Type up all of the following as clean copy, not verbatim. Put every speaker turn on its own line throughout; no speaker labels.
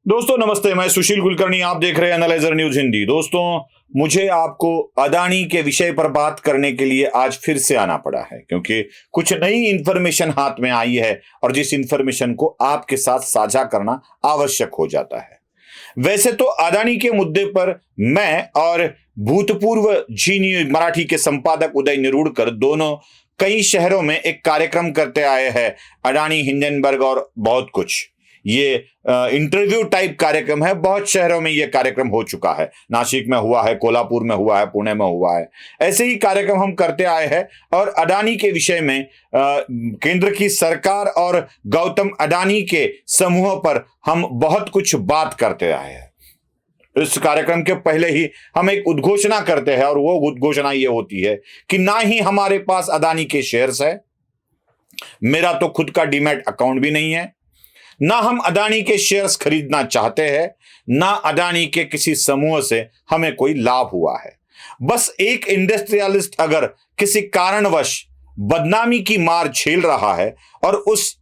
दोस्तों नमस्ते, मैं सुशील कुलकर्णी, आप देख रहे हैं एनालाइजर न्यूज हिंदी। दोस्तों, मुझे आपको अडानी के विषय पर बात करने के लिए आज फिर से आना पड़ा है क्योंकि कुछ नई इंफॉर्मेशन हाथ में आई है और जिस इंफॉर्मेशन को आपके साथ साझा करना आवश्यक हो जाता है। वैसे तो अडानी के मुद्दे पर मैं और भूतपूर्व जी न्यूज मराठी के संपादक उदय निरूड़कर दोनों कई शहरों में एक कार्यक्रम करते आए हैं। अडानी, हिंडनबर्ग और बहुत कुछ ये इंटरव्यू टाइप कार्यक्रम है। बहुत शहरों में ये कार्यक्रम हो चुका है। नासिक में हुआ है, कोल्हापुर में हुआ है, पुणे में हुआ है। ऐसे ही कार्यक्रम हम करते आए हैं और अडानी के विषय में केंद्र की सरकार और गौतम अडानी के समूह पर हम बहुत कुछ बात करते आए हैं। इस कार्यक्रम के पहले ही हम एक उद्घोषणा करते हैं और वो उद्घोषणा ये होती है कि ना ही हमारे पास अडानी के शेयर्स है, मेरा तो खुद का डीमैट अकाउंट भी नहीं है, ना हम अडानी के शेयर्स खरीदना चाहते हैं, ना अडानी के किसी समूह से हमें कोई लाभ हुआ है। बस एक इंडस्ट्रियलिस्ट अगर किसी कारणवश बदनामी की मार झेल रहा है और उस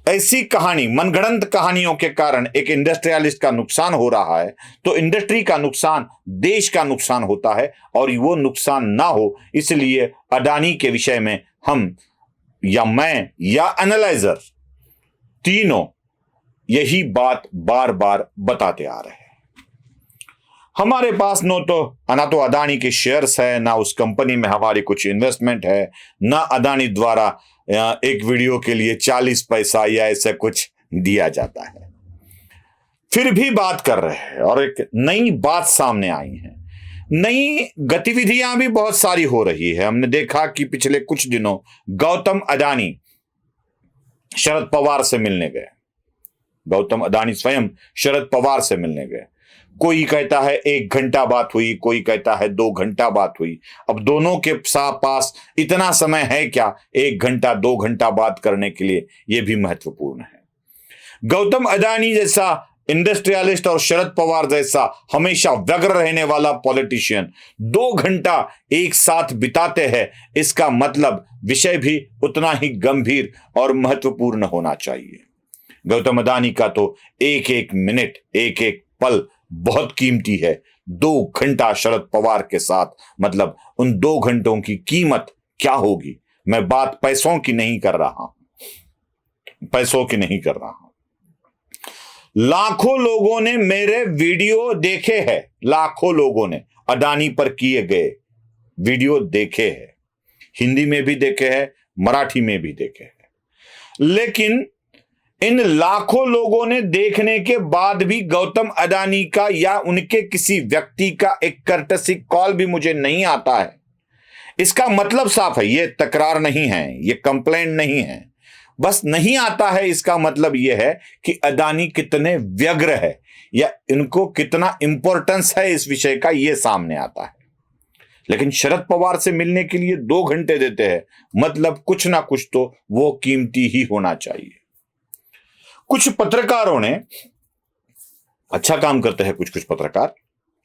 ऐसी कहानी, मनगढ़ंत कहानियों के कारण एक इंडस्ट्रियलिस्ट का नुकसान हो रहा है, तो इंडस्ट्री का नुकसान देश का नुकसान होता है और वो नुकसान ना हो इसलिए अडानी के विषय में हम या मैं या एनालाइजर तीनों यही बात बार बार बताते आ रहे हैं। हमारे पास ना तो अडानी के शेयर्स है, ना उस कंपनी में हमारी कुछ इन्वेस्टमेंट है, ना अडानी द्वारा एक वीडियो के लिए 40 पैसा या ऐसे कुछ दिया जाता है। फिर भी बात कर रहे हैं और एक नई बात सामने आई है। नई गतिविधियां भी बहुत सारी हो रही है। हमने देखा कि पिछले कुछ दिनों गौतम अडानी शरद पवार से मिलने गए। गौतम अडानी स्वयं शरद पवार से मिलने गए। कोई कहता है 1 घंटा बात हुई, कोई कहता है 2 घंटा बात हुई। अब दोनों के पास इतना समय है क्या 1 घंटा 2 घंटा बात करने के लिए? यह भी महत्वपूर्ण है। गौतम अडानी जैसा इंडस्ट्रियलिस्ट और शरद पवार जैसा हमेशा व्यग्र रहने वाला पॉलिटिशियन 2 घंटा एक साथ बिताते हैं, इसका मतलब विषय भी उतना ही गंभीर और महत्वपूर्ण होना चाहिए। गौतम अडानी का तो एक एक मिनट, एक एक पल बहुत कीमती है। 2 घंटा शरद पवार के साथ, मतलब उन 2 घंटों की कीमत क्या होगी? मैं बात पैसों की नहीं कर रहा हूं, पैसों की नहीं कर रहा हूं। लाखों लोगों ने मेरे वीडियो देखे हैं, लाखों लोगों ने अडानी पर किए गए वीडियो देखे हैं। हिंदी में भी देखे हैं, मराठी में भी देखे हैं। लेकिन इन लाखों लोगों ने देखने के बाद भी गौतम अडानी का या उनके किसी व्यक्ति का एक कर्टसी कॉल भी मुझे नहीं आता है। इसका मतलब साफ है, यह तकरार नहीं है, यह कंप्लेंट नहीं है, बस नहीं आता है। इसका मतलब यह है कि अडानी कितने व्यग्र है या इनको कितना इंपॉर्टेंस है इस विषय का, यह सामने आता है। लेकिन शरद पवार से मिलने के लिए 2 घंटे देते हैं, मतलब कुछ ना कुछ तो वो कीमती ही होना चाहिए। कुछ पत्रकारों ने अच्छा काम करते हैं, कुछ पत्रकार,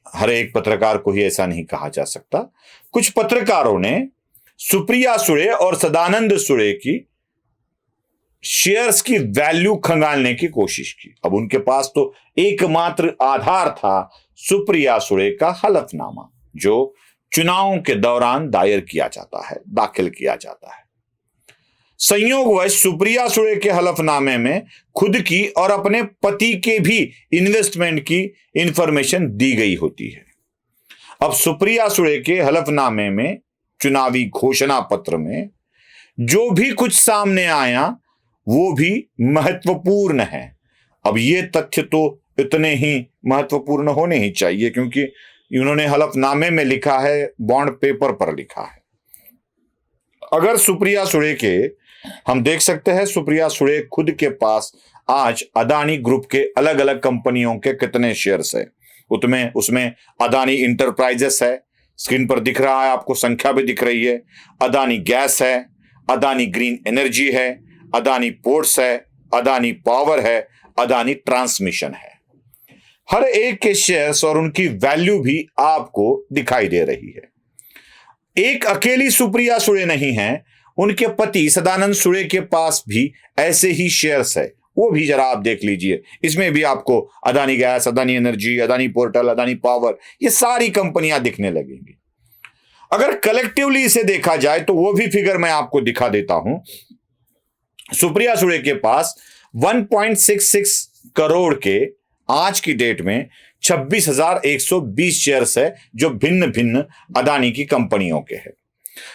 हर एक पत्रकार को ही ऐसा नहीं कहा जा सकता। कुछ पत्रकारों ने सुप्रिया सुळे और सदानंद सुळे की शेयर्स की वैल्यू खंगालने की कोशिश की। अब उनके पास तो एकमात्र आधार था सुप्रिया सुळे का हलफनामा, जो चुनावों के दौरान दाखिल किया जाता है। संयोगवश सुप्रिया सुळे के हलफनामे में खुद की और अपने पति के भी इन्वेस्टमेंट की इंफॉर्मेशन दी गई होती है। अब सुप्रिया सुळे के हलफनामे में, चुनावी घोषणा पत्र में जो भी कुछ सामने आया वो भी महत्वपूर्ण है। अब ये तथ्य तो इतने ही महत्वपूर्ण होने ही चाहिए क्योंकि उन्होंने हलफनामे में लिखा है, बॉन्ड पेपर पर लिखा है। अगर सुप्रिया सुळे के, हम देख सकते हैं सुप्रिया सुळे खुद के पास आज अडानी ग्रुप के अलग अलग कंपनियों के कितने शेयर्स है। उसमें अडानी इंटरप्राइजेस है, स्क्रीन पर दिख रहा है आपको, संख्या भी दिख रही है। अडानी गैस है, अडानी ग्रीन एनर्जी है, अडानी पोर्ट्स है, अडानी पावर है, अडानी ट्रांसमिशन है। हर एक के शेयर्स और उनकी वैल्यू भी आपको दिखाई दे रही है। एक अकेली सुप्रिया सुळे नहीं है, उनके पति सदानंद सुळे के पास भी ऐसे ही शेयर्स है वो भी जरा आप देख लीजिए। इसमें भी आपको Adani gas, Adani energy, Adani portal, Adani power, ये सारी कंपनियां दिखने लगेंगी। अगर कलेक्टिवली इसे देखा जाए तो वो भी फिगर मैं आपको दिखा देता हूं। सुप्रिया सुळे के पास 1.66 करोड़ के आज की डेट में 26,120 शेयर्स है जो भिन्न भिन्न अदानी की कंपनियों के हैं।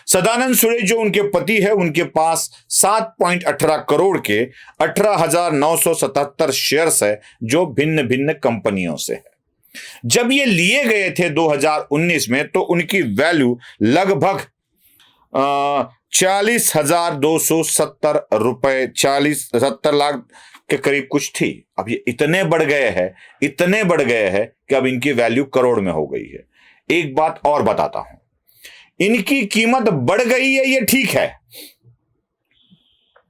सदानंद सुळे जो उनके पति है, उनके पास 7.18 करोड़ के 18,977 शेयर्स है जो भिन्न भिन्न कंपनियों से है। जब ये लिए गए थे 2019 में तो उनकी वैल्यू लगभग 40,270 रुपए, 70 लाख के करीब कुछ थी। अब ये इतने बढ़ गए हैं कि अब इनकी वैल्यू करोड़ में हो गई है। एक बात और बताता हूं, इनकी कीमत बढ़ गई है, ये ठीक है,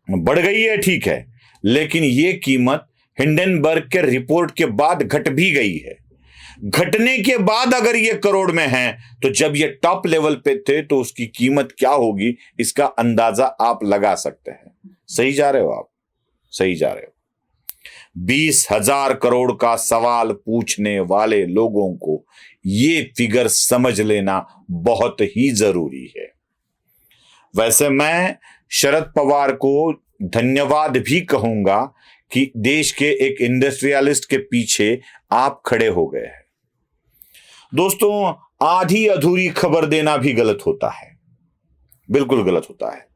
बढ़ गई है, ठीक है, लेकिन ये कीमत हिंडनबर्ग के रिपोर्ट के बाद घट भी गई है। घटने के बाद अगर ये करोड़ में है तो जब ये टॉप लेवल पे थे तो उसकी कीमत क्या होगी इसका अंदाजा आप लगा सकते हैं। सही जा रहे हो आप, सही जा रहे हो। 20,000 करोड़ का सवाल पूछने वाले लोगों को ये फिगर समझ लेना बहुत ही जरूरी है। वैसे मैं शरद पवार को धन्यवाद भी कहूंगा कि देश के एक इंडस्ट्रियलिस्ट के पीछे आप खड़े हो गए हैं। दोस्तों, आधी अधूरी खबर देना भी गलत होता है, बिल्कुल गलत होता है,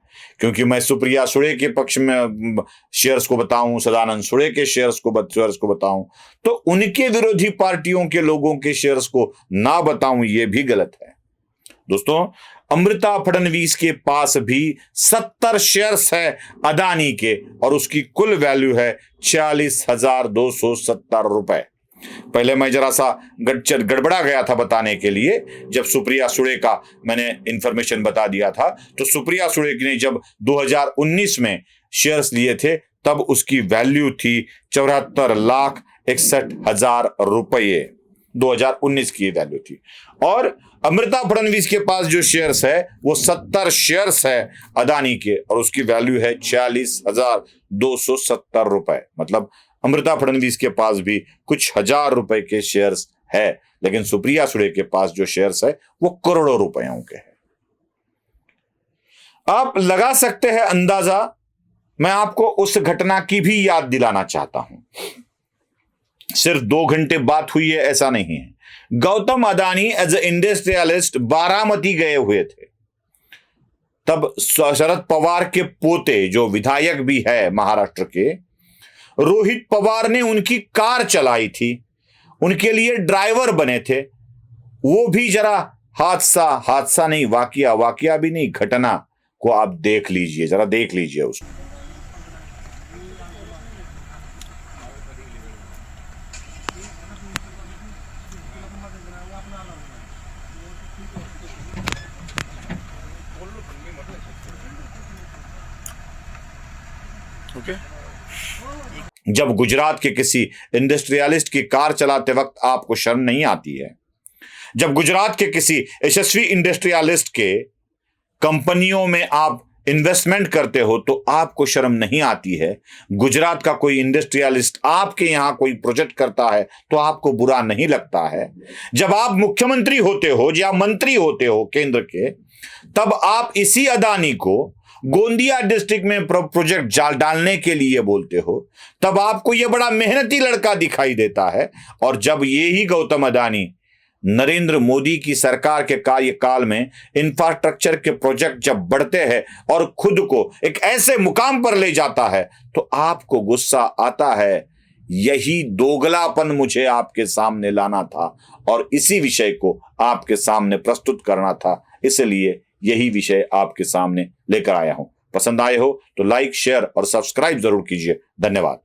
क्योंकि मैं सुप्रिया सुळे के पक्ष में शेयर्स को बताऊं, सदानंद सुळे के शेयर्स को बताऊं, तो उनके विरोधी पार्टियों के लोगों के शेयर्स को ना बताऊं, यह भी गलत है। दोस्तों, अमृता फडणवीस के पास भी 70 शेयर्स है अदानी के और उसकी कुल वैल्यू है 40,270 रुपए। पहले मैं जरा सा गड़बड़ा गया था बताने के लिए, जब सुप्रिया सुळे का मैंने इंफॉर्मेशन बता दिया था, तो सुप्रिया सुळे ने जब 2019 में शेयर्स लिए थे तब उसकी वैल्यू थी 74,61,000 रुपये। 2019 की वैल्यू थी। और अमृता फडणवीस के पास जो शेयर्स है वो 70 शेयर्स है अदानी के और उसकी वैल्यू है 40,270 रुपए। मतलब अमृता फडणवीस के पास भी कुछ हजार रुपए के शेयर्स है, लेकिन सुप्रिया सुळे के पास जो शेयर्स है वो करोड़ों रुपयों के हैं। आप लगा सकते हैं अंदाजा। मैं आपको उस घटना की भी याद दिलाना चाहता हूं। सिर्फ 2 घंटे बात हुई है ऐसा नहीं है। Gautam Adani as a industrialist Baramati गए हुए थे। तब शरद पवार के पोते जो विधायक भी है महाराष्ट्र के, रोहित पवार ने उनकी कार चलाई थी, उनके लिए ड्राइवर बने थे। वो भी जरा हादसा नहीं, वाकया भी नहीं, घटना को आप देख लीजिए, जरा देख लीजिए उसको। जब गुजरात के किसी इंडस्ट्रियलिस्ट की कार चलाते वक्त आपको शर्म नहीं आती है, जब गुजरात के किसी यशस्वी इंडस्ट्रियलिस्ट के कंपनियों में आप इन्वेस्टमेंट करते हो तो आपको शर्म नहीं आती है, गुजरात का कोई इंडस्ट्रियलिस्ट आपके यहां कोई प्रोजेक्ट करता है तो आपको बुरा नहीं लगता है, जब आप मुख्यमंत्री होते हो या मंत्री होते हो केंद्र के, तब आप इसी अदानी को गोंदिया डिस्ट्रिक्ट में प्रोजेक्ट डालने के लिए बोलते हो, तब आपको यह बड़ा मेहनती लड़का दिखाई देता है। और जब ये ही गौतम अदानी नरेंद्र मोदी की सरकार के कार्यकाल में इंफ्रास्ट्रक्चर के प्रोजेक्ट जब बढ़ते हैं और खुद को एक ऐसे मुकाम पर ले जाता है तो आपको गुस्सा आता है। यही दोगलापन मुझे आपके सामने लाना था और इसी विषय को आपके सामने प्रस्तुत करना था, इसलिए यही विषय आपके सामने लेकर आया हूं। पसंद आए हो तो लाइक, शेयर और सब्सक्राइब जरूर कीजिए। धन्यवाद।